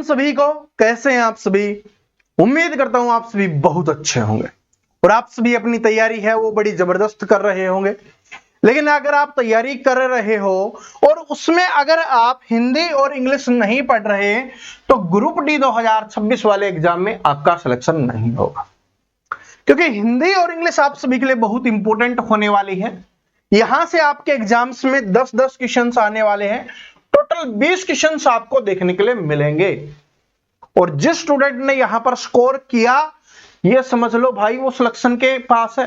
सभी को, कैसे हैं आप सभी। उम्मीद करता हूं आप सभी बहुत अच्छे होंगे और आप सभी अपनी तैयारी है वो बड़ी जबरदस्त कर रहे होंगे। लेकिन अगर आप तैयारी कर रहे हो और उसमें अगर आप हिंदी और इंग्लिश नहीं पढ़ रहे तो ग्रुप डी 2026 वाले एग्जाम में आपका सिलेक्शन नहीं होगा, क्योंकि हिंदी और इंग्लिश आप सभी के लिए बहुत इंपॉर्टेंट होने वाली है। यहां से आपके एग्जाम्स में 10-10 क्वेश्चंस आने वाले हैं। टोटल 20 क्वेश्चंस आपको देखने के लिए मिलेंगे और जिस स्टूडेंट ने यहां पर स्कोर किया ये समझ लो भाई वो सिलेक्शन के पास है।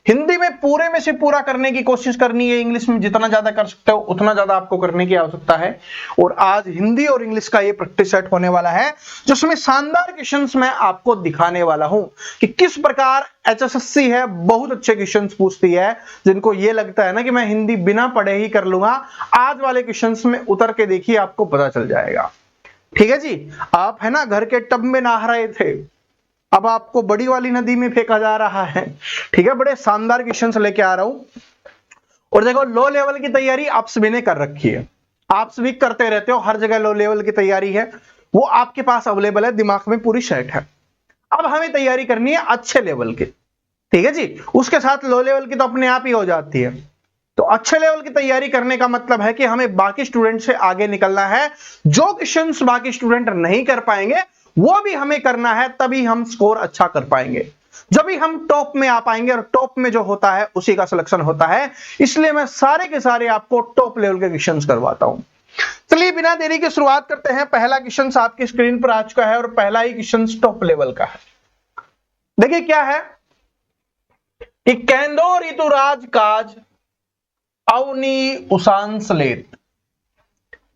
हिंदी में पूरे में से पूरा करने की कोशिश करनी है, इंग्लिश में जितना ज्यादा कर सकते हो उतना ज्यादा आपको करने की आवश्यकता है। और आज हिंदी और इंग्लिश का ये प्रैक्टिस सेट होने वाला है जिसमें शानदार क्वेश्चंस मैं आपको दिखाने वाला हूं कि किस प्रकार एचएसएससी है बहुत अच्छे क्वेश्चंस पूछती है। जिनको ये लगता है ना कि मैं हिंदी बिना पढ़े ही कर लूंगा, आज वाले क्वेश्चंस में उतर के देखिए आपको पता चल जाएगा। ठीक है जी, आप है ना घर के टब में नहा रहे थे, अब आपको बड़ी वाली नदी में फेंका जा रहा है। ठीक है, बड़े शानदार क्वेश्चंस लेके आ रहा हूं। और देखो लो लेवल की तैयारी आप सभी ने कर रखी है, आप सभी करते रहते हो, हर जगह लो लेवल की तैयारी है वो आपके पास अवेलेबल है, दिमाग में पूरी सेट है। अब हमें तैयारी करनी है अच्छे लेवल की। ठीक है जी, उसके साथ लो लेवल की तो अपने आप ही हो जाती है। तो अच्छे लेवल की तैयारी करने का मतलब है कि हमें बाकी स्टूडेंट से आगे निकलना है। जो क्वेश्चंस बाकी स्टूडेंट नहीं कर पाएंगे वो भी हमें करना है, तभी हम स्कोर अच्छा कर पाएंगे, जब भी हम टॉप में आ पाएंगे। और टॉप में जो होता है उसी का सिलेक्शन होता है, इसलिए मैं सारे के सारे आपको टॉप लेवल के क्वेश्चंस करवाता हूं। चलिए बिना देरी के शुरुआत करते हैं। पहला क्वेश्चन आपकी स्क्रीन पर आ चुका है और पहला ही क्वेश्चन टॉप लेवल का है। देखिए क्या है कि केंदो ऋतुराज काज अवनी उषांश लेत,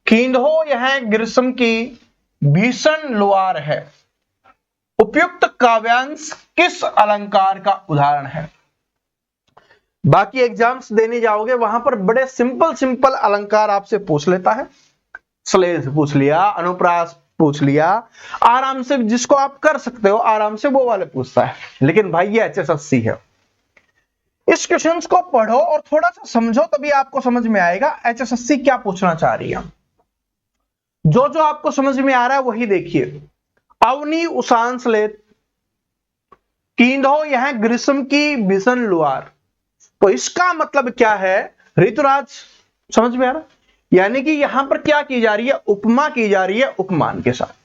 कींधो यह ग्रीष्म की भीषण लुआर है, उपयुक्त काव्यांश किस अलंकार का उदाहरण है। बाकी एग्जाम्स देने जाओगे वहां पर बड़े सिंपल सिंपल अलंकार आपसे पूछ लेता है। श्लेष पूछ लिया, अनुप्रास पूछ लिया, आराम से जिसको आप कर सकते हो आराम से वो वाले पूछता है। लेकिन भाई ये एचएसएससी है, इस क्वेश्चन को पढ़ो और थोड़ा सा समझो तभी आपको समझ में आएगा एचएसएससी क्या पूछना चाह रही है। जो जो आपको समझ में आ रहा है वही देखिए। अवनी उषांश लेत, कींधो यह ग्रीष्म की भीषण लुआर, तो इसका मतलब क्या है ऋतुराज, समझ में आ रहा, यानी कि यहां पर क्या की जा रही है, उपमा की जा रही है उपमान के साथ।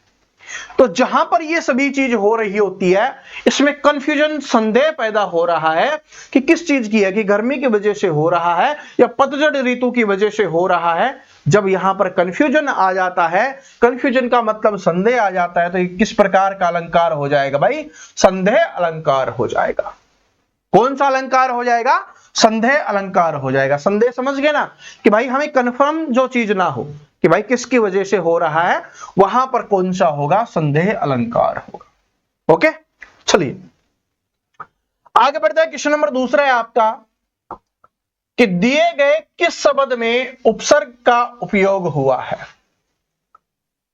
तो जहां पर ये सभी चीज हो रही होती है इसमें कंफ्यूजन, संदेह पैदा हो रहा है कि किस चीज की है, कि गर्मी की वजह से हो रहा है या पतझड़ ऋतु की वजह से हो रहा है। जब यहां पर कंफ्यूजन आ जाता है, कंफ्यूजन का मतलब संदेह आ जाता है, तो ये किस प्रकार का अलंकार हो जाएगा भाई, संदेह अलंकार हो जाएगा। कौन सा अलंकार हो जाएगा, संदेह अलंकार हो जाएगा। संदेह समझ गए ना, कि भाई हमें कंफर्म जो चीज ना हो कि भाई किसकी वजह से हो रहा है, वहां पर कौन सा होगा, संदेह अलंकार होगा। ओके, चलिए आगे बढ़ते हैं। क्वेश्चन नंबर दूसरा है आपका कि दिए गए किस शब्द में उपसर्ग का उपयोग हुआ है।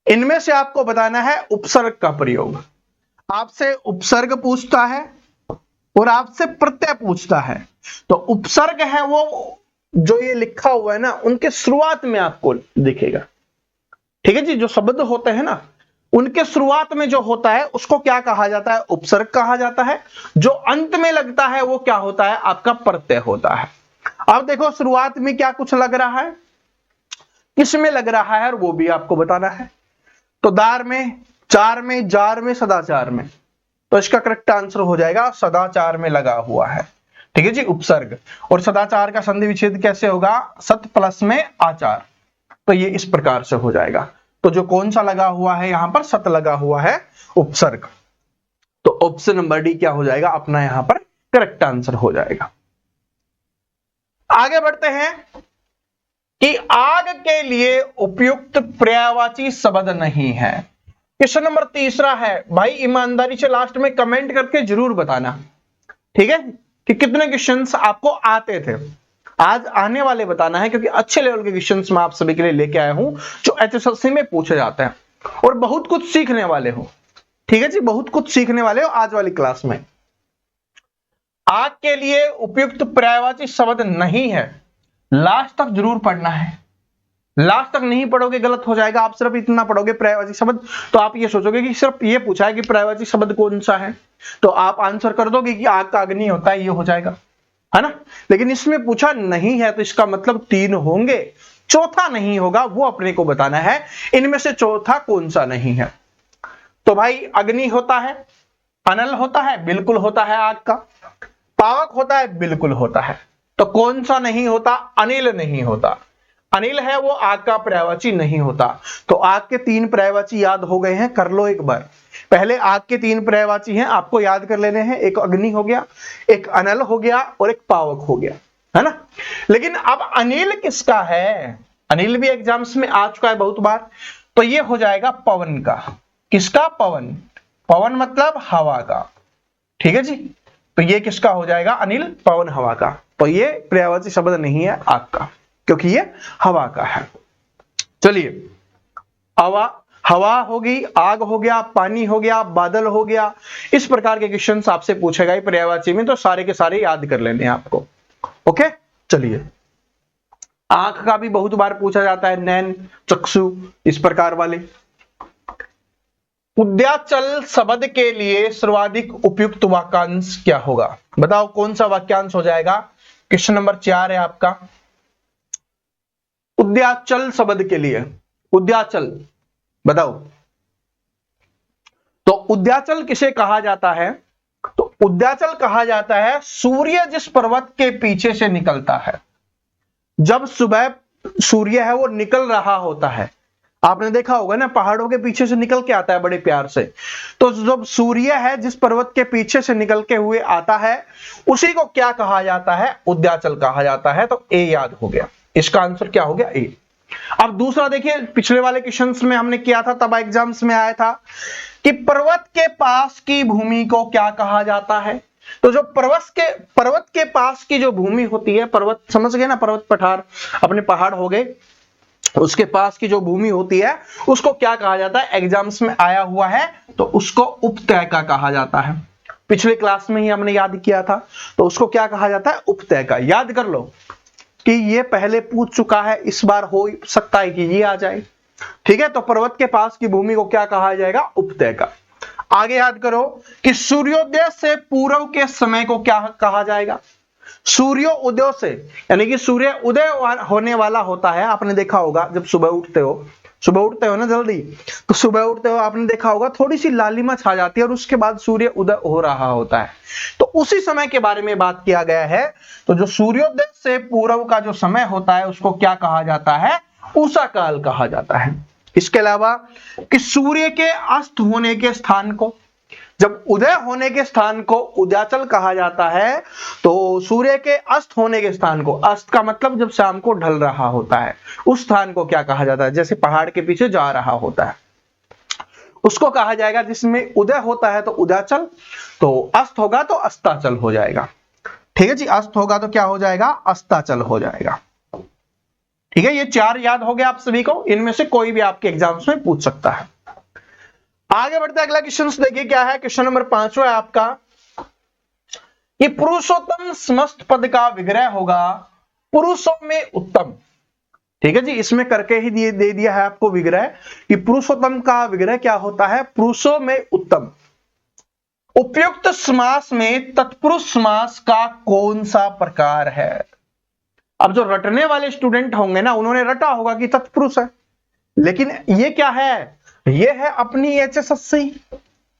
इनमें से आपको बताना है उपसर्ग का प्रयोग। आपसे उपसर्ग पूछता है और आपसे प्रत्यय पूछता है। तो उपसर्ग है वो जो ये लिखा हुआ है ना, उनके शुरुआत में आपको दिखेगा। ठीक है जी, जो शब्द होते हैं ना उनके शुरुआत में जो होता है उसको क्या कहा जाता है, उपसर्ग कहा जाता है। जो अंत में लगता है वो क्या होता है, आपका प्रत्यय होता है। अब देखो शुरुआत में क्या कुछ लग रहा है, किसमें लग रहा है, और वो भी आपको बताना है। तो दार में, चार में, जार में, सदाचार में, तो इसका करेक्ट आंसर हो जाएगा सदाचार में लगा हुआ है। ठीक है जी, उपसर्ग। और सदाचार का संधि विच्छेद कैसे होगा, सत प्लस में आचार, तो ये इस प्रकार से हो जाएगा। तो जो कौन सा लगा हुआ है यहां पर, सत लगा हुआ है, उपसर्ग। तो ऑप्शन नंबर डी क्या हो जाएगा अपना, यहां पर करेक्ट आंसर हो जाएगा। आगे बढ़ते हैं कि आग के लिए उपयुक्त पर्यायवाची शब्द नहीं है। क्वेश्चन नंबर तीसरा है, भाई ईमानदारी से लास्ट में कमेंट करके जरूर बताना, ठीक है, कि कितने क्वेश्चंस आपको आते थे। आज आने वाले बताना है, क्योंकि अच्छे लेवल के क्वेश्चंस मैं आप सभी के लिए लेके आया हूं जो एचएसएससी में पूछे जाते हैं और बहुत कुछ सीखने वाले हो। ठीक है जी, बहुत कुछ सीखने वाले हो आज वाली क्लास में। आग के लिए उपयुक्त पर्यायवाची शब्द नहीं है, लास्ट तक जरूर पढ़ना है। लास्ट तक नहीं पढ़ोगे गलत हो जाएगा। आप सिर्फ इतना पढ़ोगे पर्यायवाची शब्द, तो आप ये सोचोगे कि सिर्फ ये पूछा है कि पर्यायवाची शब्द कौन सा है, तो आप आंसर कर दोगे कि आग का अग्नि होता है, ये हो जाएगा, है ना। लेकिन इसमें पूछा नहीं है तो इसका मतलब 3 होंगे, चौथा नहीं होगा, वो अपने को बताना है इनमें से चौथा कौन सा नहीं है। तो भाई अग्नि होता है, अनल होता है, बिल्कुल होता है आग का, पावक होता है, बिल्कुल होता है, तो कौन सा नहीं होता? अनिल नहीं होता। अनिल है वो आग का पर्यायवाची नहीं होता। तो आग के 3 पर्यायवाची याद हो गए हैं, कर लो एक बार। पहले आग के 3 पर्यायवाची हैं, आपको याद कर लेने हैं, एक अग्नि हो गया, एक अनल हो गया और एक पावक हो गया, है ना। लेकिन अब अनिल किसका है? अनिल भी एग्जाम्स में आ चुका है बहुत बार, तो ये हो जाएगा पवन का। किसका? पवन। पवन मतलब हवा का, ठीक है जी। तो ये किसका हो जाएगा? अनिल, पवन, हवा का। तो ये पर्यायवाची शब्द नहीं है आग का, क्योंकि ये हवा का है। चलिए, हवा होगी, आग हो गया, पानी हो गया, बादल हो गया, इस प्रकार के क्वेश्चंस आपसे पूछेगा पर्यायवाची में, तो सारे के सारे याद कर लेने हैं आपको। ओके, चलिए। आंख का भी बहुत बार पूछा जाता है, नैन, चक्षु, इस प्रकार वाले। उद्याचल शब्द के लिए सर्वाधिक उपयुक्त वाक्यांश क्या होगा? बताओ कौन सा वाक्यांश हो जाएगा? क्वेश्चन नंबर 4 है आपका। उद्याचल शब्द के लिए, उद्याचल बताओ। तो उद्याचल किसे कहा जाता है? तो उद्याचल कहा जाता है सूर्य जिस पर्वत के पीछे से निकलता है। जब सुबह सूर्य है वो निकल रहा होता है, आपने देखा होगा ना, पहाड़ों के पीछे से निकल के आता है बड़े प्यार से। तो जब सूर्य है जिस पर्वत के पीछे से निकल के हुए आता है, उसी को क्या कहा जाता है? उद्याचल कहा जाता है। तो ए याद हो गया, इसका आंसर क्या हो गया? ए। अब दूसरा देखिए, पिछले वाले क्वेश्चंस में हमने किया था, तब एग्जाम्स में आया था कि पर्वत के पास की भूमि को क्या कहा जाता है? तो जो पर्वत के पास की जो भूमि होती है, पर्वत समझ गए ना, पर्वत पठार अपने पहाड़ हो गए, उसके पास की जो भूमि होती है उसको क्या कहा जाता है? एग्जाम्स में आया हुआ है, तो उसको उपत्यका कहा जाता है। पिछले क्लास में ही हमने याद किया था, तो उसको क्या कहा जाता है? उपत्यका। याद कर लो कि ये पहले पूछ चुका है, इस बार हो सकता है कि ये आ जाए, ठीक है। तो पर्वत के पास की भूमि को क्या कहा जाएगा? उपत्यका। आगे याद करो कि सूर्योदय से पूर्व के समय को क्या कहा जाएगा? सूर्योदय से, यानी कि सूर्य उदय होने वाला होता है। आपने देखा होगा जब सुबह उठते हो ना जल्दी, तो सुबह उठते हो आपने देखा होगा थोड़ी सी लालिमा छा जाती है और उसके बाद सूर्य उदय हो रहा होता है। तो उसी समय के बारे में बात किया गया है। तो जो सूर्योदय से पूर्व का जो समय होता है उसको क्या कहा जाता है? उषा काल कहा जाता है। इसके अलावा कि सूर्य के अस्त होने के स्थान को, जब उदय होने के स्थान को उद्याचल कहा जाता है, तो सूर्य के अस्त होने के स्थान को, अस्त का मतलब जब शाम को ढल रहा होता है, उस स्थान को क्या कहा जाता है? जैसे पहाड़ के पीछे जा रहा होता है उसको कहा जाएगा। जिसमें उदय होता है तो उद्याचल, तो अस्त होगा तो अस्ताचल हो जाएगा, ठीक है जी। अस्त होगा तो क्या हो जाएगा? अस्ताचल हो जाएगा, ठीक है। ये 4 याद हो गया आप सभी को, इनमें से कोई भी आपके एग्जाम्स में पूछ सकता है। आगे बढ़ते अगला क्वेश्चन देखिए क्या है। क्वेश्चन नंबर 5 है आपका कि पुरुषोत्तम समस्त पद का विग्रह होगा पुरुषों में उत्तम, ठीक है जी। इसमें करके ही दे दिया है आपको विग्रह कि पुरुषोत्तम का विग्रह क्या होता है? पुरुषों में उत्तम। उपयुक्त समास में तत्पुरुष समास का कौन सा प्रकार है? अब जो रटने वाले स्टूडेंट होंगे ना, उन्होंने रटा होगा कि तत्पुरुष है, लेकिन ये क्या है? ये है अपनी HSSC,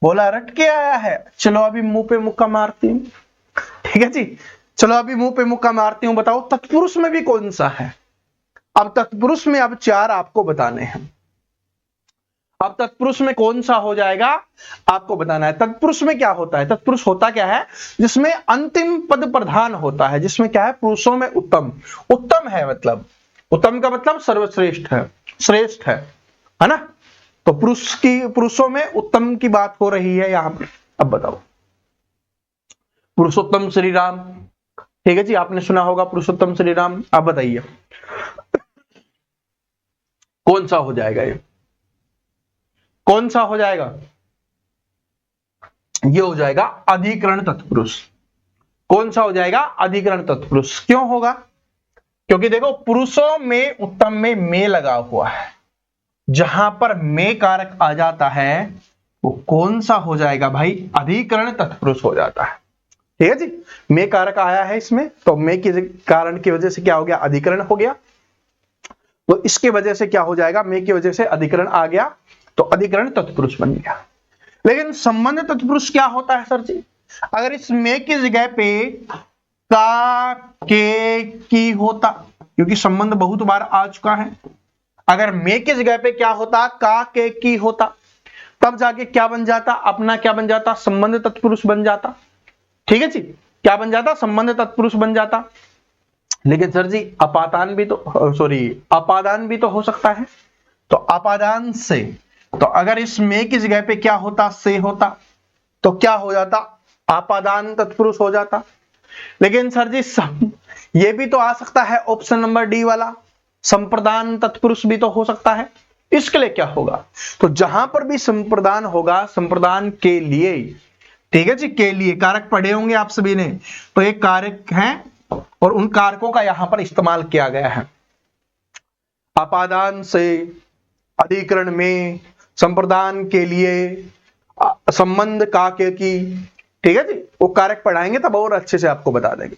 बोला रट के आया है, चलो अभी मुंह पे मुक्का मारती हूं, ठीक है जी। चलो अभी मुंह पे मुक्का मारती हूं, बताओ तत्पुरुष में भी कौन सा है? अब तत्पुरुष में अब 4 आपको बताने हैं। अब तत्पुरुष में कौन सा हो जाएगा आपको बताना है। तत्पुरुष में क्या होता है? तत्पुरुष होता क्या है? जिसमें अंतिम पद प्रधान होता है, जिसमें क्या है? पुरुषों में उत्तम। उत्तम है मतलब, उत्तम का मतलब सर्वश्रेष्ठ है, श्रेष्ठ है ना। तो पुरुषों में उत्तम की बात हो रही है यहां पर। अब बताओ, पुरुषोत्तम श्री राम, ठीक है जी, आपने सुना होगा पुरुषोत्तम श्री राम। अब बताइए कौन सा हो जाएगा? ये कौन सा हो जाएगा? ये हो जाएगा अधिकरण तत्पुरुष। कौन सा हो जाएगा? अधिकरण तत्पुरुष। क्यों होगा? क्योंकि देखो पुरुषों में उत्तम में मे लगा हुआ है, जहां पर मे कारक आ जाता है वो कौन सा हो जाएगा भाई, अधिकरण तत्पुरुष हो जाता है। ठीक है जी, मे कारक आया है इसमें, तो मे के कारण की वजह से क्या हो गया, अधिकरण हो गया। तो इसके वजह से क्या हो जाएगा, मे की वजह से अधिकरण आ गया, तो अधिकरण तत्पुरुष बन गया। लेकिन संबंध तत्पुरुष क्या होता है सर जी, अगर इस मे की जगह पे का के की होता, क्योंकि संबंध बहुत बार आ चुका है, अगर मे की जगह पे क्या होता, का के की होता, तब जाके क्या बन जाता, अपना क्या बन जाता, संबंध तत्पुरुष बन जाता। ठीक है जी, क्या बन जाता, संबंध तत्पुरुष बन जाता। लेकिन सर जी अपादान भी तो अपादान भी तो हो सकता है, तो अपादान से, तो अगर इस में की जगह पे क्या होता, से होता, तो क्या हो जाता, अपादान तत्पुरुष हो जाता। लेकिन सर जी ये भी तो आ सकता है ऑप्शन नंबर डी वाला, संप्रदान तत्पुरुष भी तो हो सकता है। इसके लिए क्या होगा, तो जहां पर भी संप्रदान होगा, संप्रदान के लिए, ठीक है जी, के लिए कारक पढ़े होंगे आप सभी ने, तो एक कारक है और उन कारकों का यहां पर इस्तेमाल किया गया है। अपादान से, अधिकरण में, संप्रदान के लिए, संबंध का के की, ठीक है जी, वो कारक पढ़ाएंगे तब और अच्छे से आपको बता देंगे।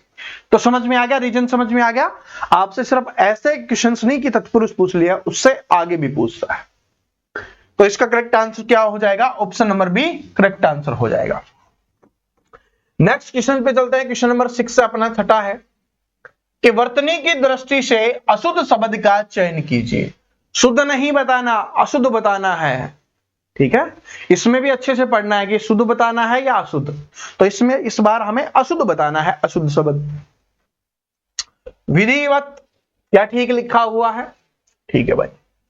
तो समझ में आ गया, रीजन समझ में आ गया। आपसे सिर्फ ऐसे क्वेश्चंस नहीं कि तत्पुरुष पूछ लिया, उससे आगे भी पूछता है। तो इसका करेक्ट आंसर क्या हो जाएगा, option number B correct answer हो जाएगा। नेक्स्ट क्वेश्चन पे चलते हैं, क्वेश्चन नंबर 6 से अपना छठा है कि वर्तनी की दृष्टि से अशुद्ध शब्द का चयन कीजिए। शुद्ध नहीं बताना, अशुद्ध बताना है। ठीक है, इसमें भी अच्छे से पढ़ना है कि शुद्ध बताना है या अशुद्ध, तो इसमें इस बार हमें अशुद्ध बताना है, अशुद्ध शब्द। विधिवत क्या ठीक लिखा हुआ है, ठीक है भाई,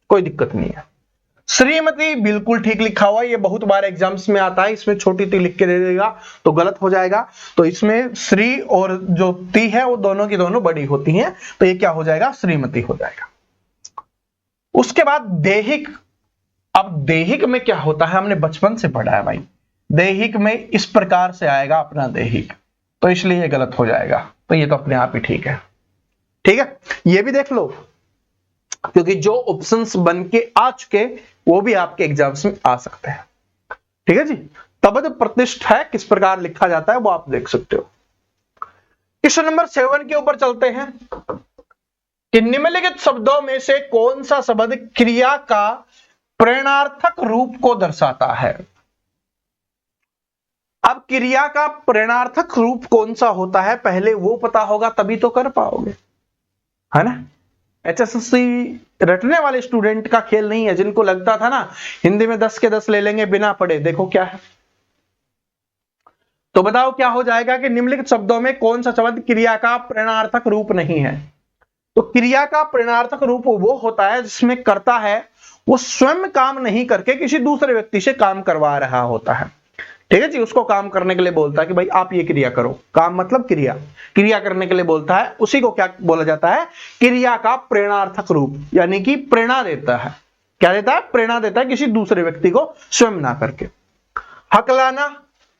कोई दिक्कत नहीं है। श्रीमती बिल्कुल ठीक लिखा हुआ है, ये बहुत बार एग्जाम्स में आता है, इसमें छोटी ती लिख के दे देगा तो गलत हो जाएगा। तो इसमें श्री और जो ती है वो दोनों की दोनों बड़ी होती हैं, तो ये क्या हो जाएगा, श्रीमती हो जाएगा। उसके बाद देहिक, अब देहिक में क्या होता है, हमने बचपन से पढ़ा है भाई, देहिक में इस प्रकार से आएगा अपना देहिक, तो इसलिए ये गलत हो जाएगा। तो ये तो अपने आप ही ठीक है। ठीक है, ये भी देख लो, क्योंकि जो ऑप्शंस बन के आ चुके वो भी आपके एग्जाम्स में आ सकते हैं। ठीक है जी, तबद प्रतिष्ठ है किस प्रकार लिखा जाता है वो आप देख सकते हो। क्वेश्चन नंबर 7 के ऊपर चलते हैं कि निम्नलिखित शब्दों में से कौन सा शब्द क्रिया का प्रेरणार्थक रूप को दर्शाता है। अब क्रिया का प्रेरणार्थक रूप कौन सा होता है, पहले वो पता होगा तभी तो कर पाओगे, है ना। HSSC रटने वाले स्टूडेंट का खेल नहीं है, जिनको लगता था ना हिंदी में 10 के 10 ले लेंगे बिना पढ़े, देखो क्या है। तो बताओ क्या हो जाएगा कि निम्नलिखित शब्दों में कौन सा शब्द क्रिया का प्रेरणार्थक रूप नहीं है। तो क्रिया का प्रेरणार्थक रूप वो होता है जिसमें करता है वो स्वयं काम नहीं करके किसी दूसरे व्यक्ति से काम करवा रहा होता है। ठीक है जी, उसको काम करने के लिए बोलता है कि भाई आप ये क्रिया करो, काम मतलब क्रिया, क्रिया करने के लिए बोलता है, उसी को क्या बोला जाता है, क्रिया का प्रेरणार्थक रूप, यानी कि प्रेरणा देता है। क्या देता है, प्रेरणा देता है किसी दूसरे व्यक्ति को स्वयं ना करके। हकलाना,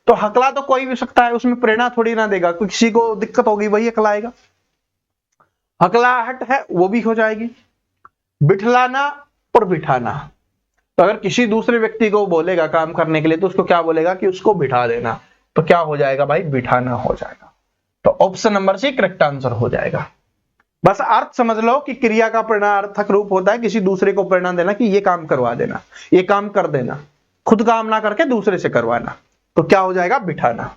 तो हकला तो कोई भी सकता है, उसमें प्रेरणा थोड़ी ना देगा, किसी को दिक्कत होगी वही हकलाएगा। हकलाहट है वो भी हो जाएगी। बिठलाना और बिठाना, तो अगर किसी दूसरे व्यक्ति को बोलेगा काम करने के लिए तो उसको क्या बोलेगा कि उसको बिठा देना, तो क्या हो जाएगा भाई, बिठाना हो जाएगा। तो option number C correct answer हो जाएगा। बस अर्थ समझ लो कि क्रिया का प्रेरणार्थक रूप होता है किसी दूसरे को प्रेरणा देना कि ये काम करवा देना, ये काम कर देना, खुद काम ना करके दूसरे से करवाना, तो क्या हो जाएगा, बिठाना।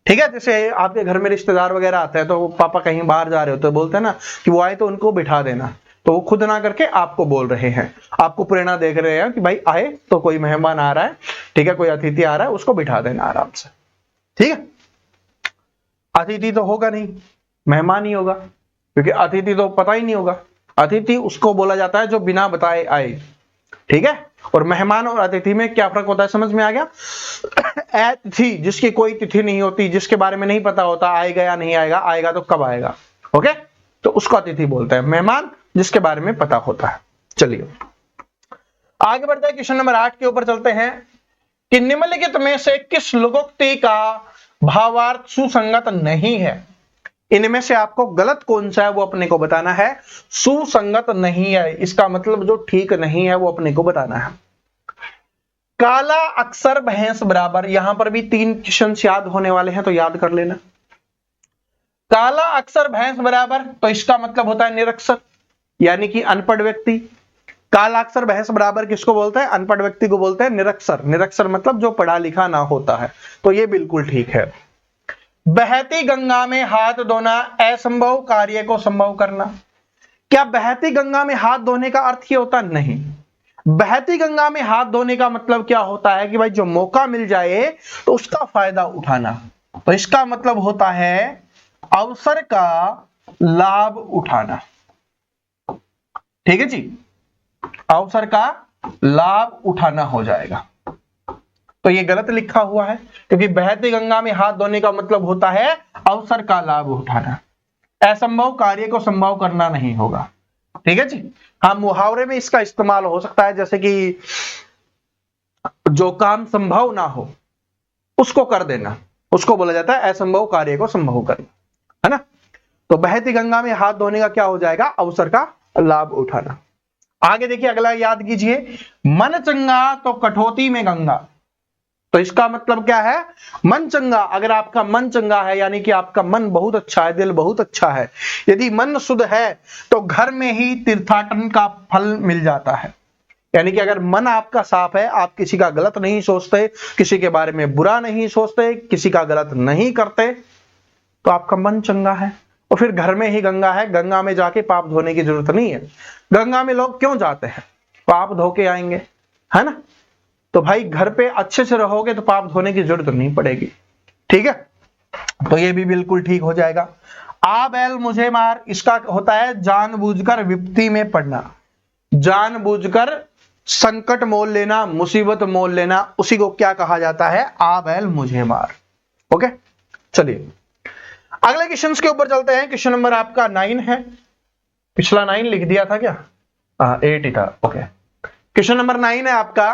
ठीक है, जैसे आपके घर में रिश्तेदार वगैरह आते हैं तो पापा कहीं बाहर जा रहे हो तो बोलते हैं ना कि वो आए तो उनको बिठा देना, तो वो खुद ना करके आपको बोल रहे हैं, आपको प्रेरणा देख रहे हैं कि भाई आए तो कोई मेहमान आ रहा है, ठीक है, कोई अतिथि आ रहा है, उसको बिठा देना आराम से। ठीक है, अतिथि तो होगा नहीं, मेहमान ही होगा, क्योंकि अतिथि तो पता ही नहीं होगा। अतिथि उसको बोला जाता है जो बिना बताए आए। ठीक है, और मेहमान और अतिथि में क्या फर्क होता है, समझ में आ गया। अतिथि जिसकी कोई तिथि नहीं होती, जिसके बारे में नहीं पता होता आएगा या नहीं आएगा, आएगा तो कब आएगा, ओके, तो उसको अतिथि बोलते हैं। मेहमान जिसके बारे में पता होता है। चलिए आगे बढ़ते हैं, क्वेश्चन नंबर 8 के ऊपर चलते हैं कि निम्नलिखित में से किस लोकोक्ति का भावार्थ सुसंगत नहीं है। इनमें से आपको गलत कौन सा है वो अपने को बताना है। सुसंगत नहीं है, इसका मतलब जो ठीक नहीं है वो अपने को बताना है। काला अक्षर भैंस बराबर, यहां पर भी 3 क्वेश्चन याद होने वाले हैं तो याद कर लेना। काला अक्षर भैंस बराबर, तो इसका मतलब होता है निरक्षर, यानी कि अनपढ़ व्यक्ति। काला अक्षर भैंस बराबर किसको बोलते हैं? अनपढ़ व्यक्ति को बोलते हैं निरक्षर। निरक्षर मतलब जो पढ़ा लिखा ना होता है, तो ये बिल्कुल ठीक है। बहती गंगा में हाथ धोना, असंभव कार्य को संभव करना। क्या बहती गंगा में हाथ धोने का अर्थ ये होता? नहीं। बहती गंगा में हाथ धोने का मतलब क्या होता है कि भाई जो मौका मिल जाए तो उसका फायदा उठाना। तो इसका मतलब होता है अवसर का लाभ उठाना। ठीक है जी, अवसर का लाभ उठाना हो जाएगा। तो ये गलत लिखा हुआ है, क्योंकि बहती गंगा में हाथ धोने का मतलब होता है अवसर का लाभ उठाना। असंभव कार्य को संभव करना नहीं होगा। ठीक है जी। हाँ, मुहावरे में इसका इस्तेमाल हो सकता है, जैसे कि जो काम संभव ना हो उसको कर देना, उसको बोला जाता है असंभव कार्य को संभव करना, है ना। तो बहती गंगा में हाथ धोने का क्या हो जाएगा? अवसर का लाभ उठाना। आगे देखिए, अगला याद कीजिए, मन चंगा तो कठौती में गंगा। तो इसका मतलब क्या है? मन चंगा, अगर आपका मन चंगा है यानी कि आपका मन बहुत अच्छा है, दिल बहुत अच्छा है, यदि मन शुद्ध है तो घर में ही तीर्थाटन का फल मिल जाता है। यानी कि अगर मन आपका साफ है, आप किसी का गलत नहीं सोचते, किसी के बारे में बुरा नहीं सोचते, किसी का गलत नहीं करते, तो आपका मन चंगा है। और फिर घर में ही गंगा है, गंगा में जाके पाप धोने की जरूरत नहीं है। गंगा में लोग क्यों जाते हैं? पाप धो के आएंगे, है ना। तो भाई घर पे अच्छे से रहोगे तो पाप धोने की जरूरत नहीं पड़ेगी। ठीक है, तो ये भी बिल्कुल ठीक हो जाएगा। आ बैल मुझे मार, इसका होता है जानबूझकर विपत्ति में पड़ना, जानबूझकर संकट मोल लेना, मुसीबत मोल लेना, उसी को क्या कहा जाता है? आ बैल मुझे मार। ओके, चलिए अगले क्वेश्चन के ऊपर चलते हैं। क्वेश्चन नंबर आपका 9 है। पिछला 9 लिख दिया था क्या? 8 ही था। ओके, क्वेश्चन नंबर 9 है आपका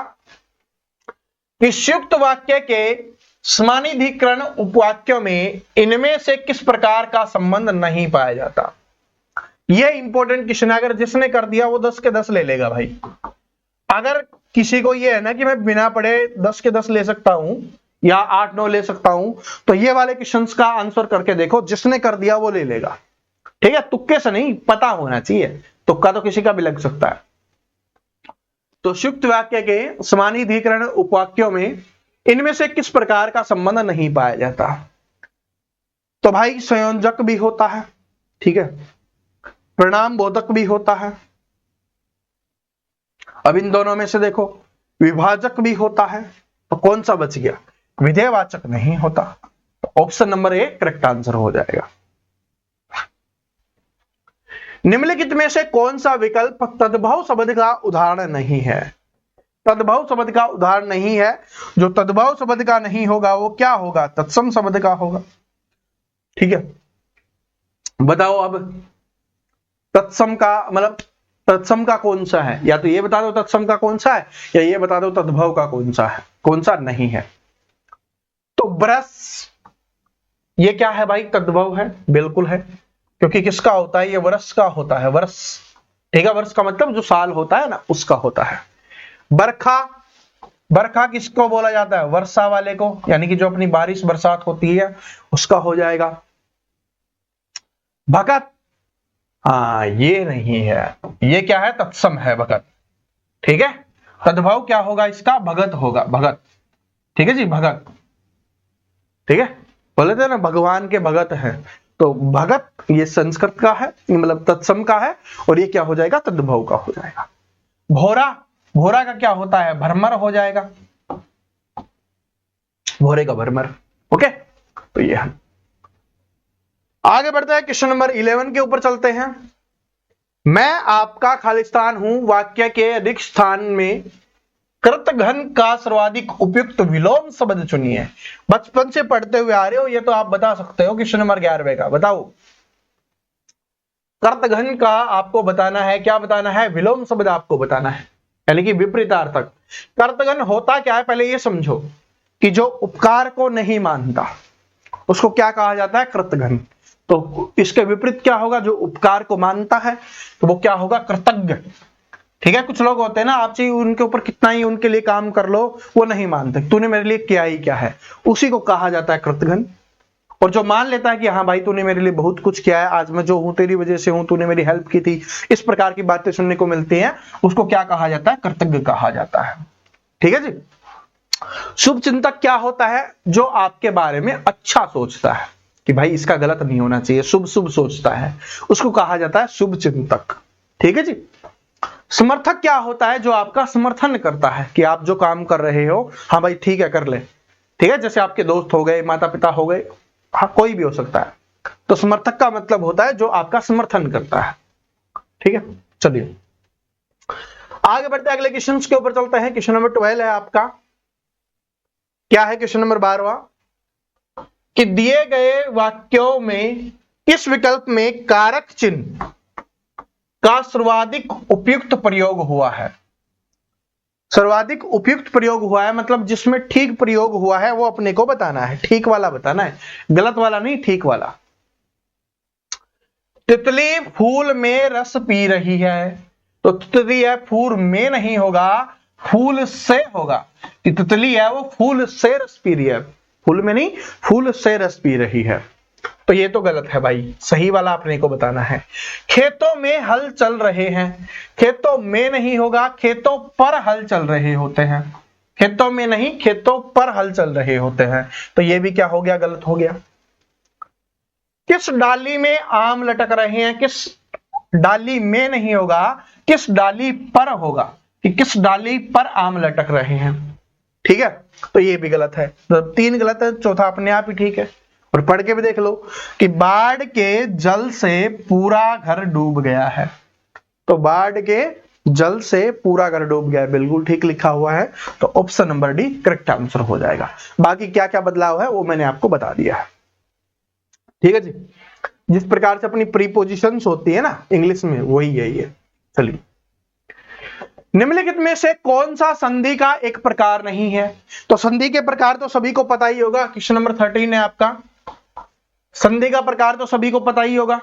कि संयुक्त वाक्य के समानाधिकरण उपवाक्यों में इनमें से किस प्रकार का संबंध नहीं पाया जाता। यह इंपॉर्टेंट क्वेश्चन है, अगर जिसने कर दिया वो 10 के 10 ले लेगा भाई। अगर किसी को यह है ना कि मैं बिना पढ़े 10 के 10 ले सकता हूं या 8-9 ले सकता हूं, तो ये वाले क्वेश्चंस का आंसर करके देखो, जिसने कर दिया वो ले लेगा। ठीक है, तुक्के से नहीं, पता होना चाहिए, तुक्का तो किसी का भी लग सकता है। तो संयुक्त वाक्य के समानाधिकरण उपवाक्यों में इनमें से किस प्रकार का संबंध नहीं पाया जाता। तो भाई संयोजक भी होता है, ठीक है, परिणाम बोधक भी होता है। अब इन दोनों में से देखो, विभाजक भी होता है, तो कौन सा बच गया? विधेयवाचक नहीं होता। तो option number A correct answer हो जाएगा। निम्नलिखित में से कौन सा विकल्प तद्भव शब्द का उदाहरण नहीं है? तद्भव शब्द का उदाहरण नहीं है। जो तद्भव शब्द का नहीं होगा वो क्या होगा? तत्सम शब्द का होगा। ठीक है, बताओ अब तत्सम का मतलब तत्सम का कौन सा है? या तो ये बता दो तत्सम का कौन सा है, या ये बता दो तद्भव का कौन सा है, कौन सा नहीं है। तो ब्रश, ये क्या है भाई? तद्भव है, बिल्कुल है, क्योंकि किसका होता है? ये वर्ष का होता है, वर्ष। ठीक है, वर्ष का मतलब जो साल होता है ना, उसका होता है। बरखा, बरखा किसको बोला जाता है? वर्षा वाले को, यानी कि जो अपनी बारिश बरसात होती है उसका हो जाएगा। भगत, हाँ ये नहीं है, ये क्या है? तत्सम है, भगत। ठीक है, तद्भव क्या होगा इसका? भगत होगा, भगत। ठीक है जी, भगत। ठीक है, बोले थे ना भगवान के भगत है, तो भगत ये संस्कृत का है, मतलब तत्सम का है, और ये क्या हो जाएगा? तद्भव का हो जाएगा। भोरा, भोरा का क्या होता है? भरमर हो जाएगा, भोरे का भरमर। ओके, तो ये है। आगे बढ़ते हैं, क्वेश्चन नंबर 11 के ऊपर चलते हैं। मैं आपका खालिस्तान हूं वाक्य के अधिक स्थान में कृतघ्न का सर्वाधिक उपयुक्त विलोम शब्द चुनिए। बचपन से पढ़ते हुए आ रहे हो, ये तो आप बता सकते हो। क्वेश्चन नंबर 11 का बताओ, कृतघ्न का आपको बताना है, क्या बताना है? विलोम शब्द आपको बताना है, यानी कि विपरीतार्थक। कृतघ्न होता क्या है पहले ये समझो, कि जो उपकार को नहीं मानता उसको क्या कहा जाता है? कृतघ्न। तो इसके विपरीत क्या होगा, जो उपकार को मानता है तो वो क्या होगा, कृतज्ञ। ठीक है, कुछ लोग होते हैं ना, आप चाहिए उनके ऊपर कितना ही उनके लिए काम कर लो वो नहीं मानते, तूने मेरे लिए किया ही क्या है, उसी को कहा जाता है कृतघ्न। और जो मान लेता है कि हाँ भाई तूने मेरे लिए बहुत कुछ किया है, आज मैं जो हूं तेरी वजह से हूं, तूने मेरी हेल्प की थी, इस प्रकार की बातें सुनने को मिलती हैं, उसको क्या कहा जाता है, कृतज्ञ कहा जाता है। ठीक है जी। शुभ चिंतक क्या होता है, जो आपके बारे में अच्छा सोचता है कि भाई इसका गलत नहीं होना चाहिए, शुभ शुभ सोचता है, उसको कहा जाता है शुभ चिंतक। ठीक है जी। समर्थक क्या होता है, जो आपका समर्थन करता है कि आप जो काम कर रहे हो, हाँ भाई ठीक है कर ले। ठीक है, जैसे आपके दोस्त हो गए, माता पिता हो गए, हाँ कोई भी हो सकता है। तो समर्थक का मतलब होता है जो आपका समर्थन करता है। ठीक है, चलिए आगे बढ़ते हैं, अगले क्वेश्चन के ऊपर चलते हैं। क्वेश्चन नंबर 12 है आपका, क्या है क्वेश्चन नंबर 12 कि दिए गए वाक्यों में किस विकल्प में कारक चिन्ह का सर्वाधिक उपयुक्त प्रयोग हुआ है। सर्वाधिक उपयुक्त प्रयोग हुआ है मतलब जिसमें ठीक प्रयोग हुआ है वो अपने को बताना है, ठीक वाला बताना है, गलत वाला नहीं, ठीक वाला। तितली फूल में रस पी रही है, तो तितली है फूल में नहीं होगा, फूल से होगा। तितली है वो फूल से रस पी रही है, फूल में नहीं, फूल से रस पी रही है। तो ये तो गलत है भाई, सही वाला अपने को बताना है। खेतों में हल चल रहे हैं, खेतों में नहीं होगा, खेतों पर हल चल रहे होते हैं, खेतों में नहीं, खेतों पर हल चल रहे होते हैं। तो ये भी क्या हो गया, गलत हो गया। किस डाली में आम लटक रहे हैं, किस डाली में नहीं होगा, किस डाली पर होगा कि किस डाली पर आम लटक रहे हैं। ठीक है, तो ये भी गलत है। तो 3 गलत है, चौथा अपने आप ही ठीक है। और पढ़ के भी देख लो कि बाढ़ के जल से पूरा घर डूब गया है, तो बाढ़ के जल से पूरा घर डूब गया है, बिल्कुल ठीक लिखा हुआ है। तो option number D correct answer हो जाएगा। बाकी क्या क्या बदलाव है वो मैंने आपको बता दिया है। ठीक है जी, जिस प्रकार से अपनी प्रीपोजिशंस होती है ना इंग्लिश में, वही यही है। चलिए, निम्नलिखित में से कौन सा संधि का एक प्रकार नहीं है। तो संधि के प्रकार तो सभी को पता ही होगा, क्वेश्चन नंबर 13 है आपका। संधि का प्रकार तो सभी को पता ही होगा,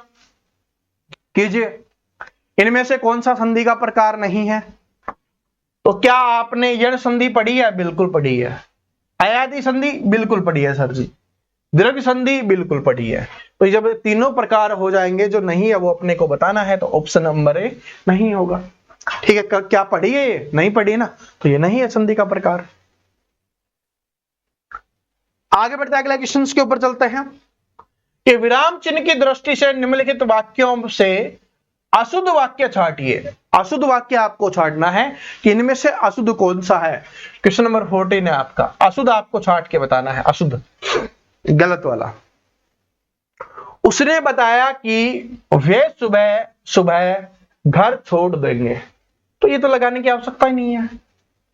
कीजिए इनमें से कौन सा संधि का प्रकार नहीं है। तो क्या आपने यण संधि पढ़ी है, बिल्कुल पढ़ी है। अयादी संधि बिल्कुल पढ़ी है सर जी। द्रव्य संधि बिल्कुल पढ़ी है। तो जब तीनों प्रकार हो जाएंगे, जो नहीं है वो अपने को बताना है, तो ऑप्शन नंबर ए नहीं होगा। ठीक है, क्या पढ़ी है, ये नहीं पढ़ी ना, तो ये नहीं है संधि का प्रकार। आगे बढ़ते अगले क्वेश्चन के ऊपर चलते हैं कि विराम चिन्ह की दृष्टि से निम्नलिखित वाक्यों से अशुद्ध वाक्य छांटिए। अशुद्ध वाक्य आपको छांटना है कि इनमें से अशुद्ध कौन सा है। क्वेश्चन नंबर 14 है आपका, अशुद्ध आपको छांट के बताना है, अशुद्ध गलत वाला। उसने बताया कि वे सुबह सुबह घर छोड़ देंगे, तो ये तो लगाने की आवश्यकता ही नहीं है,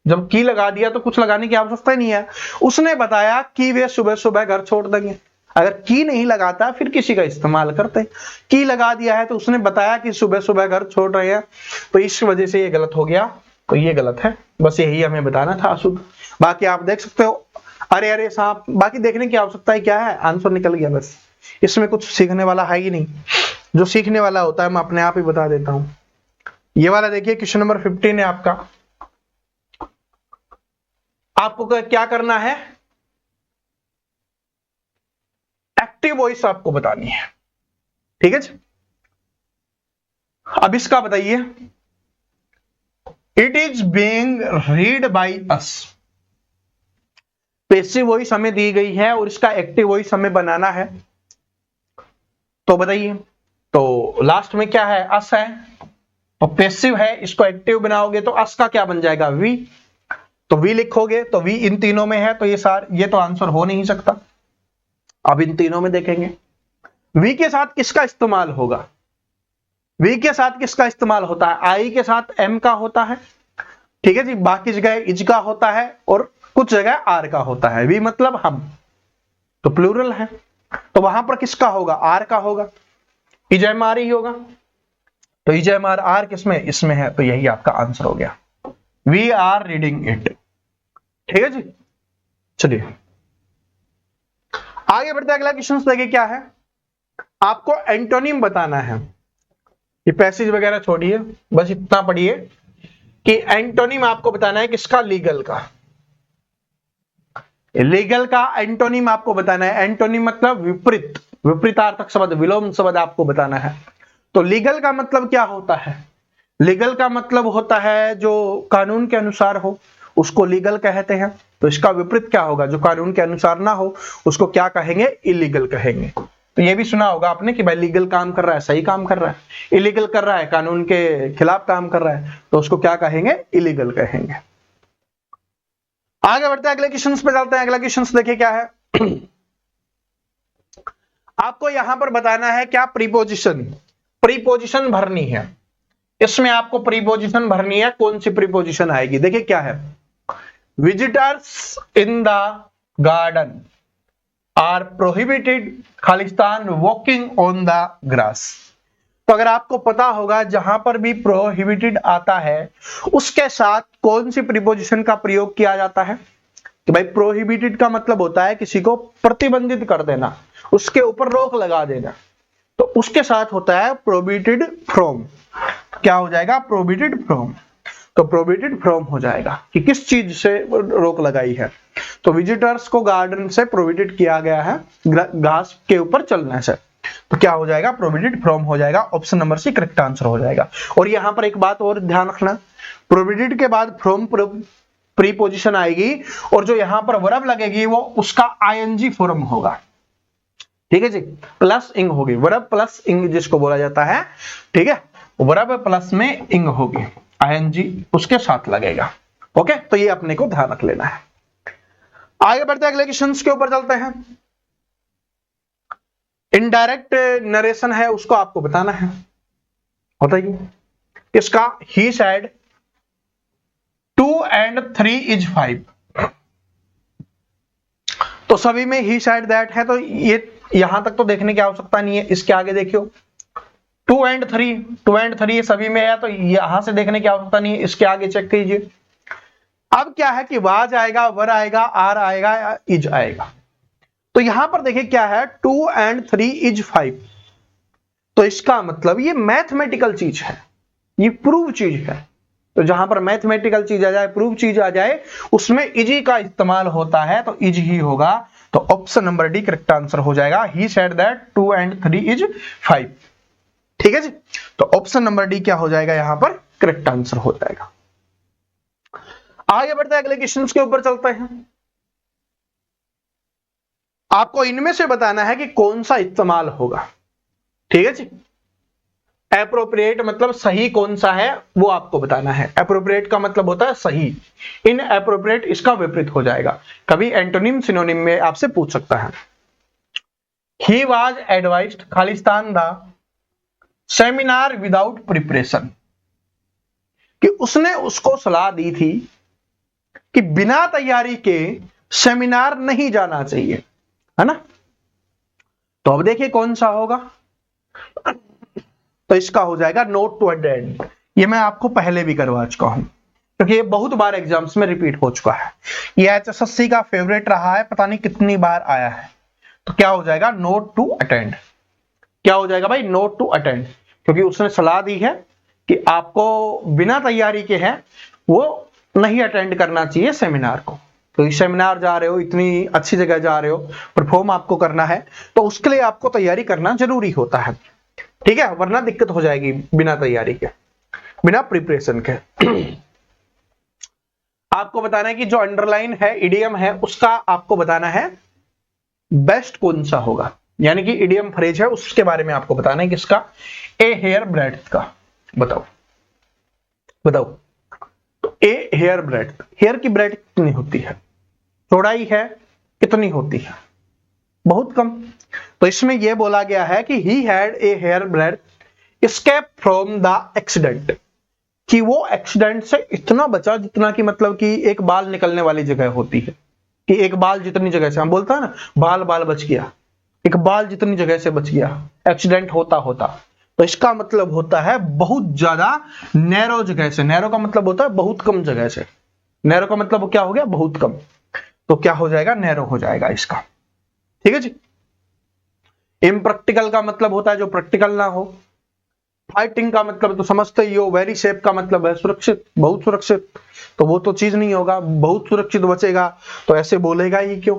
जब की लगा दिया तो कुछ लगाने की आवश्यकता ही नहीं है। उसने बताया कि वे सुबह सुबह घर छोड़ देंगे, अगर की नहीं लगाता फिर किसी का इस्तेमाल करते, की लगा दिया है तो उसने बताया कि सुबह सुबह घर छोड़ रहे हैं, तो इस वजह से ये गलत हो गया, तो ये गलत है। बस यही हमें बताना था अशुद्ध। बाकी आप देख सकते हो, अरे अरे सांप, बाकी देखने की आवश्यकता ही क्या है, आंसर निकल गया बस। इसमें कुछ सीखने वाला है ही नहीं, जो सीखने वाला होता है मैं अपने आप ही बता देता हूं। ये वाला देखिए क्वेश्चन नंबर 15 है आपका। आपको क्या करना है, एक्टिव वॉइस आपको बतानी है। ठीक है जी, अब इसका बताइए, it is being read by us. Passive voice हमें दी गई है और इसका एक्टिव वॉइस हमें बनाना है, तो बताइए। तो लास्ट में क्या है, अस है, तो पैसिव है, इसको एक्टिव बनाओगे तो अस का क्या बन जाएगा, वी। तो वी लिखोगे तो वी इन तीनों में है, तो ये तो आंसर हो नहीं सकता। अब इन तीनों में देखेंगे वी के साथ किसका इस्तेमाल होगा, वी के साथ किसका इस्तेमाल होता है, आई के साथ एम का होता है। ठीक है जी, बाकी जगह इज का होता है और कुछ जगह आर का होता है। वी मतलब हम, तो प्लूरल है, तो वहां पर किसका होगा, आर का होगा, इज एम आर ही होगा। तो इज एम आर, आर किसमें, इसमें है, तो यही आपका आंसर हो गया, वी आर रीडिंग इट। ठीक है जी, चलिए आगे बढ़ते अगला क्वेश्चन देखिए क्या है। आपको एंटोनिम बताना है। ये पैसेज वगैरह छोड़िए, बस इतना पढ़िए कि एंटोनिम आपको बताना है किसका, लीगल का। लीगल का एंटोनिम आपको बताना है। एंटोनिम मतलब विपरीत, विपरीतार्थक शब्द, विलोम शब्द आपको बताना है। तो लीगल का मतलब क्या होता है? लीगल का मतलब होता है जो कानून के अनुसार हो, उसको लीगल कहते हैं। तो इसका विपरीत क्या होगा? जो कानून के अनुसार ना हो उसको क्या कहेंगे? इलीगल कहेंगे। तो ये भी सुना होगा आपने कि भाई लीगल काम कर रहा है, सही काम कर रहा है, इलीगल कर रहा है, कानून के खिलाफ काम कर रहा है, तो उसको क्या कहेंगे? इलीगल कहेंगे। आगे बढ़ते हैं, अगले क्वेश्चन पे चलते हैं। अगला क्वेश्चन देखिए क्या है। आपको यहां पर बताना है क्या? प्रीपोजिशन, प्रीपोजिशन भरनी है। इसमें आपको प्रीपोजिशन भरनी है। कौन सी प्रीपोजिशन आएगी? देखिए क्या है, visitors in the garden are prohibited, खालिस्तान वॉकिंग ऑन द ग्रास। तो अगर आपको पता होगा जहां पर भी प्रोहिबिटेड आता है उसके साथ कौन सी प्रीपोजिशन का प्रयोग किया जाता है? तो भाई प्रोहिबिटेड का मतलब होता है किसी को प्रतिबंधित कर देना, उसके ऊपर रोक लगा देना। तो उसके साथ होता है प्रोहिबिटेड फ्रॉम। क्या हो जाएगा? Prohibited from. तो प्रोहिबिटेड फ्रॉम हो जाएगा कि किस चीज से रोक लगाई है। तो विजिटर्स को गार्डन से प्रोहिबिटेड किया गया है घास के ऊपर चलने से। तो क्या हो जाएगा? प्रोहिबिटेड फ्रॉम हो जाएगा। Option number C correct answer हो जाएगा। और यहां पर एक बात और ध्यान रखना, प्रोहिबिटेड के बाद फ्रॉम प्रीपोजिशन आएगी और जो यहां पर वर्ब लगेगी वो उसका आईएनजी फॉर्म होगा। ठीक है जी, प्लस इंग होगी, वर्ब प्लस इंग जिसको बोला जाता है। ठीक है, वर्ब प्लस में इंग होगी, आईएनजी उसके साथ लगेगा। ओके, तो ये अपने को ध्यान रख लेना है। आगे बढ़ते हैं, अगले क्वेश्चन के ऊपर चलते हैं। इनडायरेक्ट नरेशन है, उसको आपको बताना है। बताइए इसका, ही सेड 2 and 3 is 5। तो सभी में ही सेड दैट है, तो ये यहां तक तो देखने की आवश्यकता नहीं है। इसके आगे देखियो 2 and 3 सभी में है, तो यहां से देखने की आवश्यकता नहीं है। इसके आगे चेक कीजिए। अब क्या है कि वाज आएगा, वर आएगा, आर आएगा, इज आएगा। तो यहां पर देखिए क्या है, 2 and 3 is 5। तो इसका मतलब ये मैथमेटिकल चीज है, ये प्रूव चीज है। तो जहां पर मैथमेटिकल चीज आ जाए, प्रूव चीज आ जाए, उसमें इजी का इस्तेमाल होता है, तो इज ही होगा। तो option number D correct answer हो जाएगा। He said that 2 and 3 is 5। ठीक है जी, तो ऑप्शन नंबर डी क्या हो जाएगा? यहां पर करेक्ट आंसर हो जाएगा। आगे बढ़ते हैं, अगले क्वेश्चन के ऊपर चलते हैं। आपको इनमें से बताना है कि कौन सा इस्तेमाल होगा। ठीक है जी, एप्रोप्रिएट मतलब सही कौन सा है वो आपको बताना है। एप्रोप्रिएट का मतलब होता है सही, इन एप्रोप्रिएट इसका विपरीत हो जाएगा। कभी एंटोनिम सिनोनिम में आपसे पूछ सकता है। He was advised Khalistan the seminar without preparation, कि उसने उसको सलाह दी थी कि बिना तैयारी के सेमिनार नहीं जाना चाहिए, है ना। तो अब देखिए कौन सा होगा। तो इसका हो जाएगा नोट टू अटेंड। ये मैं आपको पहले भी करवा चुका हूं क्योंकि ये बहुत बार एग्जाम्स में रिपीट हो चुका है। ये एचएसएससी का फेवरेट रहा है, पता नहीं कितनी बार आया है। तो क्या हो जाएगा? Not to attend. क्या हो जाएगा भाई? नोट टू अटेंड, क्योंकि उसने सलाह दी है कि आपको बिना तैयारी के है वो नहीं अटेंड करना चाहिए सेमिनार को। तो सेमिनार जा रहे हो, इतनी अच्छी जगह जा रहे हो, परफॉर्म आपको करना है, तो उसके लिए आपको तैयारी करना जरूरी होता है। ठीक है, वरना दिक्कत हो जाएगी बिना तैयारी के, बिना प्रिपरेशन के। आपको बताना है कि जो अंडरलाइन है, इडियम है, उसका आपको बताना है बेस्ट कौन सा होगा, यानी कि इडियम फ्रेज है उसके बारे में आपको बताना है। किसका? ए हेयर ब्रेड्थ का। बताओ बताओ। तो ए हेयर ब्रेड्थ, हेयर की ब्रेड्थ कितनी होती है? चौड़ाई है कितनी होती है? बहुत कम। तो इसमें यह बोला गया है कि he had a hair breadth escape from the accident, कि वो एक्सीडेंट से इतना बचा जितना कि मतलब कि एक बाल निकलने वाली जगह होती है, कि एक बाल जितनी जगह से, हम बोलता है ना बाल बाल बच गया, एक बाल जितनी जगह से बच गया एक्सीडेंट होता होता। तो इसका मतलब होता है बहुत ज्यादा नैरो जगह से। नैरो का मतलब होता है बहुत कम जगह से। नैरो का मतलब क्या हो गया? बहुत कम। तो क्या हो जाएगा? नैरो हो जाएगा इसका। ठीक है जी। इम्प्रैक्टिकल का मतलब होता है जो प्रैक्टिकल ना हो। फाइटिंग का मतलब तो समझते ही हो। वेरी सेफ का मतलब है सुरक्षित, बहुत सुरक्षित, तो वो तो चीज नहीं होगा। बहुत सुरक्षित बचेगा तो ऐसे बोलेगा ही क्यों।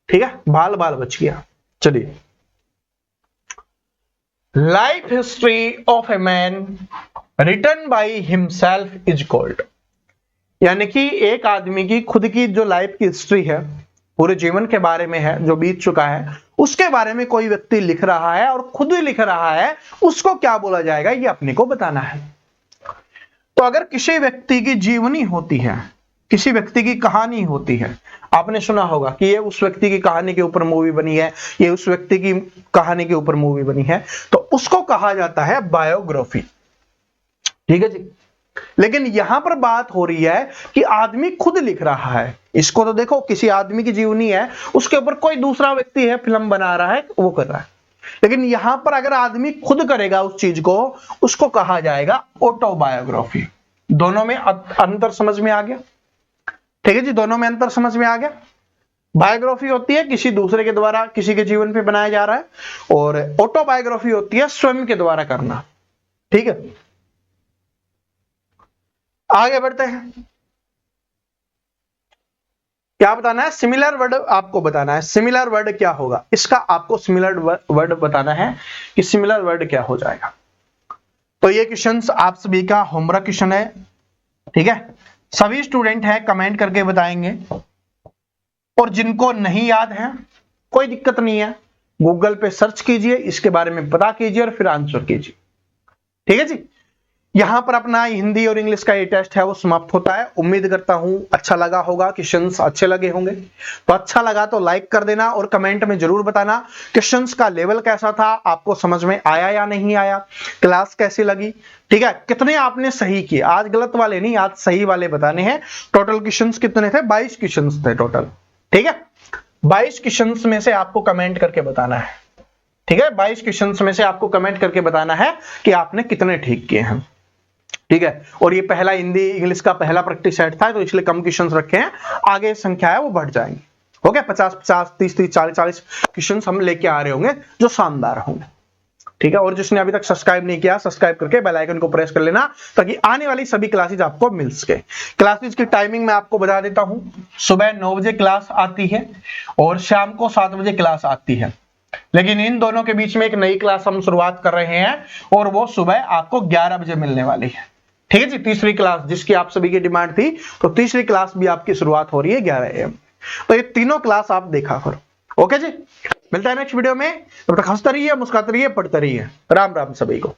ठीक है, बाल बाल बच गया। चलिए, life history of a man written by himself is called, यानी कि एक आदमी की खुद की जो लाइफ की हिस्ट्री है, पूरे जीवन के बारे में है जो बीत चुका है, उसके बारे में कोई व्यक्ति लिख रहा है और खुद ही लिख रहा है, उसको क्या बोला जाएगा ये अपने को बताना है। तो अगर किसी व्यक्ति की जीवनी होती है, किसी व्यक्ति की कहानी होती है, आपने सुना होगा कि ये उस व्यक्ति की कहानी के ऊपर मूवी बनी है, ये उस व्यक्ति की कहानी के ऊपर मूवी बनी है, तो उसको कहा जाता है बायोग्राफी। ठीक है जी। लेकिन यहां पर बात हो रही है कि आदमी खुद लिख रहा है। इसको तो देखो, किसी आदमी की जीवनी है, उसके ऊपर कोई दूसरा व्यक्ति है, फिल्म बना रहा है, वो कर रहा है। लेकिन यहां पर अगर आदमी खुद करेगा उस चीज को, उसको कहा जाएगा ऑटोबायोग्राफी। दोनों में अंतर समझ में आ गया? ठीक है जी, दोनों में अंतर समझ में आ गया। बायोग्राफी होती है किसी दूसरे के द्वारा किसी के जीवन पे बनाया जा रहा है, और ऑटोबायोग्राफी होती है स्वयं के द्वारा करना। ठीक है, आगे बढ़ते हैं। क्या बताना है? सिमिलर वर्ड आपको बताना है। सिमिलर वर्ड क्या होगा, इसका आपको सिमिलर वर्ड बताना है कि सिमिलर वर्ड क्या हो जाएगा। तो ये क्वेश्चन आप सभी का होमवर्क क्वेश्चन है। ठीक है, सभी स्टूडेंट है कमेंट करके बताएंगे, और जिनको नहीं याद है कोई दिक्कत नहीं है, गूगल पे सर्च कीजिए, इसके बारे में पता कीजिए और फिर आंसर कीजिए। ठीक है जी। यहां पर अपना हिंदी और इंग्लिश का ये टेस्ट है वो समाप्त होता है। उम्मीद करता हूं अच्छा लगा होगा, क्वेश्चंस अच्छे लगे होंगे। तो अच्छा लगा तो लाइक कर देना और कमेंट में जरूर बताना क्वेश्चंस का लेवल कैसा था, आपको समझ में आया या नहीं आया, क्लास कैसी लगी। ठीक है, कितने आपने सही किए, आज गलत वाले नहीं, आज सही वाले बताने हैं। टोटल क्वेश्चंस कितने थे? 22 क्वेश्चंस थे टोटल। ठीक है, 22 क्वेश्चंस में से आपको कमेंट करके बताना है। ठीक है, 22 क्वेश्चंस में से आपको कमेंट करके बताना है कि आपने कितने ठीक किए हैं। ठीक है, और ये पहला हिंदी इंग्लिश का पहला प्रैक्टिस सेट था, तो इसलिए कम क्वेश्चंस रखे हैं, आगे संख्या है वो बढ़ जाएंगी। ओके, 50-50, 30-30, 40-40 क्वेश्चंस हम लेके आ रहे होंगे जो शानदार होंगे। ठीक है, और जिसने अभी तक सब्सक्राइब नहीं किया, सब्सक्राइब करके बेल आइकन को प्रेस कर लेना, ताकि आने वाली सभी क्लासेज आपको मिल सके। क्लासेज की टाइमिंग मैं आपको बता देता हूं। सुबह 9 बजे क्लास आती है और शाम को 7 बजे क्लास आती है। लेकिन इन दोनों के बीच में एक नई क्लास हम शुरुआत कर रहे हैं, और वो सुबह आपको 11 बजे मिलने वाली है। ठीक है जी, तीसरी क्लास जिसकी आप सभी की डिमांड थी, तो तीसरी क्लास भी आपकी शुरुआत हो रही है 11 AM। तो ये तीनों क्लास आप देखा करो। ओके जी, मिलता है नेक्स्ट वीडियो में। तब तक हंसते रहिए, मुस्कुराते रहिए, पढ़ते रहिए। राम राम सभी को।